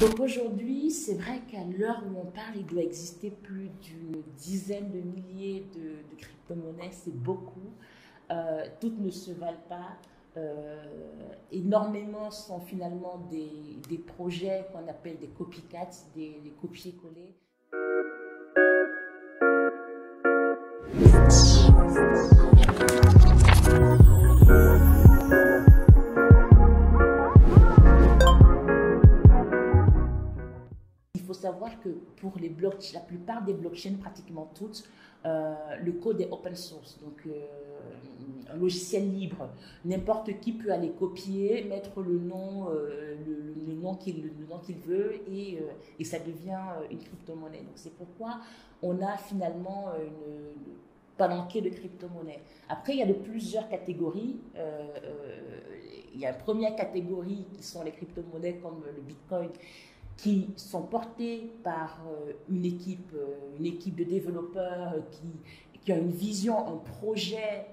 Donc aujourd'hui, c'est vrai qu'à l'heure où on parle, il doit exister plus d'une dizaine de milliers de crypto-monnaies, c'est beaucoup. Toutes ne se valent pas. Énormément sont finalement des projets qu'on appelle des copycats, des copier-coller. Il faut savoir que pour les blockchains, la plupart des blockchains, pratiquement toutes, le code est open source, donc un logiciel libre. N'importe qui peut aller copier, mettre le nom qu'il veut et ça devient une crypto-monnaie. Donc c'est pourquoi on a finalement une palanquée de crypto-monnaies. Après, il y a de plusieurs catégories. Il y a une première catégorie qui sont les crypto-monnaies comme le Bitcoin, qui sont portés par une équipe de développeurs qui ont une vision, un projet,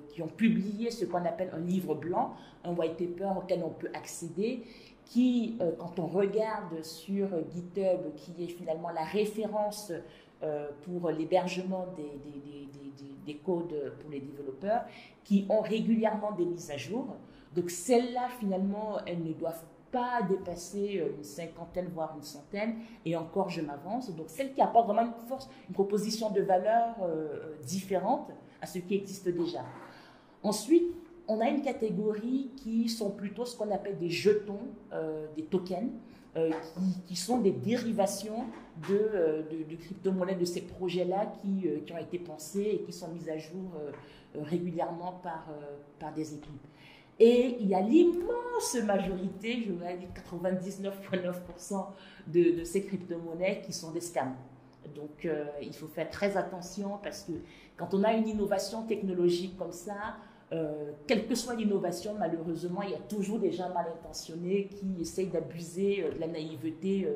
qui ont publié ce qu'on appelle un livre blanc, un white paper auquel on peut accéder, qui, quand on regarde sur GitHub, qui est finalement la référence pour l'hébergement des codes pour les développeurs, qui ont régulièrement des mises à jour. Donc celles-là, finalement, elles ne doivent pas dépasser une cinquantaine, voire une centaine, et encore je m'avance. Donc celle qui apporte vraiment une force, une proposition de valeur différente à ce qui existe déjà. Ensuite, on a une catégorie qui sont plutôt ce qu'on appelle des jetons, des tokens, qui sont des dérivations de crypto-monnaies, de ces projets-là qui ont été pensés et qui sont mis à jour régulièrement par des équipes. Et il y a l'immense majorité, je vais dire 99,9% de ces crypto-monnaies qui sont des scams. Donc il faut faire très attention parce que quand on a une innovation technologique comme ça, quelle que soit l'innovation, malheureusement, il y a toujours des gens mal intentionnés qui essayent d'abuser de la naïveté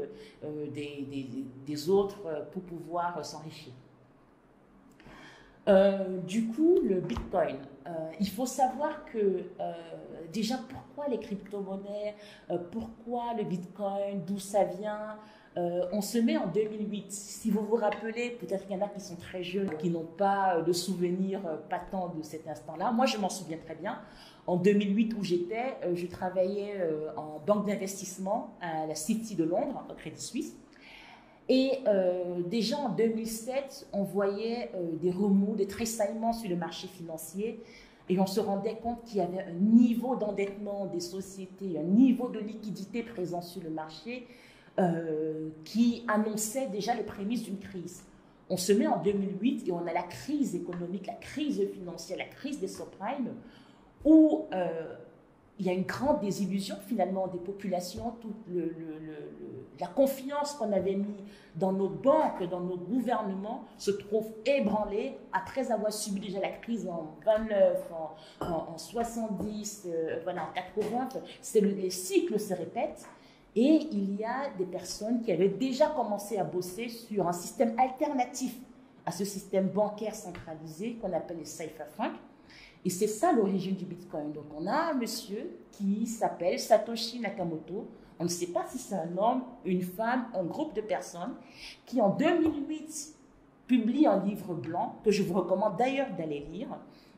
des autres pour pouvoir s'enrichir. Du coup, le Bitcoin, il faut savoir que déjà pourquoi les crypto-monnaies, pourquoi le Bitcoin, d'où ça vient. On se met en 2008. Si vous vous rappelez, peut-être qu'il y en a qui sont très jeunes, qui n'ont pas de souvenirs patents de cet instant-là. Moi, je m'en souviens très bien. En 2008, où j'étais, je travaillais en banque d'investissement à la City de Londres, au Crédit Suisse. Et déjà en 2007, on voyait des remous, des tressaillements sur le marché financier et on se rendait compte qu'il y avait un niveau d'endettement des sociétés, un niveau de liquidité présent sur le marché qui annonçait déjà les prémices d'une crise. On se met en 2008 et on a la crise économique, la crise financière, la crise des subprimes où il y a une grande désillusion finalement des populations, toute la confiance qu'on avait mis dans nos banques, dans nos gouvernements se trouve ébranlée après avoir subi déjà la crise en 29, en 70, voilà, en 80. Les cycles se répètent et il y a des personnes qui avaient déjà commencé à bosser sur un système alternatif à ce système bancaire centralisé qu'on appelle les cypherpunks. Et c'est ça l'origine du Bitcoin. Donc on a un monsieur qui s'appelle Satoshi Nakamoto. On ne sait pas si c'est un homme, une femme, un groupe de personnes qui en 2008 publie un livre blanc que je vous recommande d'ailleurs d'aller lire.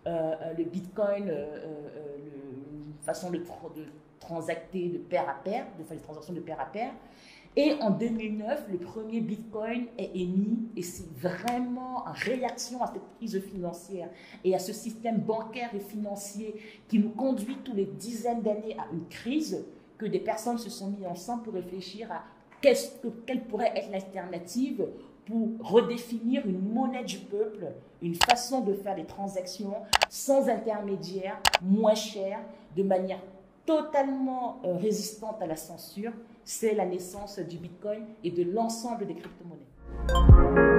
Le Bitcoin, une façon de transacter de pair à pair, de faire des transactions de pair à pair. Et en 2009, le premier Bitcoin est émis et c'est vraiment en réaction à cette crise financière et à ce système bancaire et financier qui nous conduit tous les dizaines d'années à une crise que des personnes se sont mises ensemble pour réfléchir à quelle pourrait être l'alternative pour redéfinir une monnaie du peuple, une façon de faire des transactions sans intermédiaire, moins chère, de manière totalement résistante à la censure. C'est la naissance du Bitcoin et de l'ensemble des crypto-monnaies.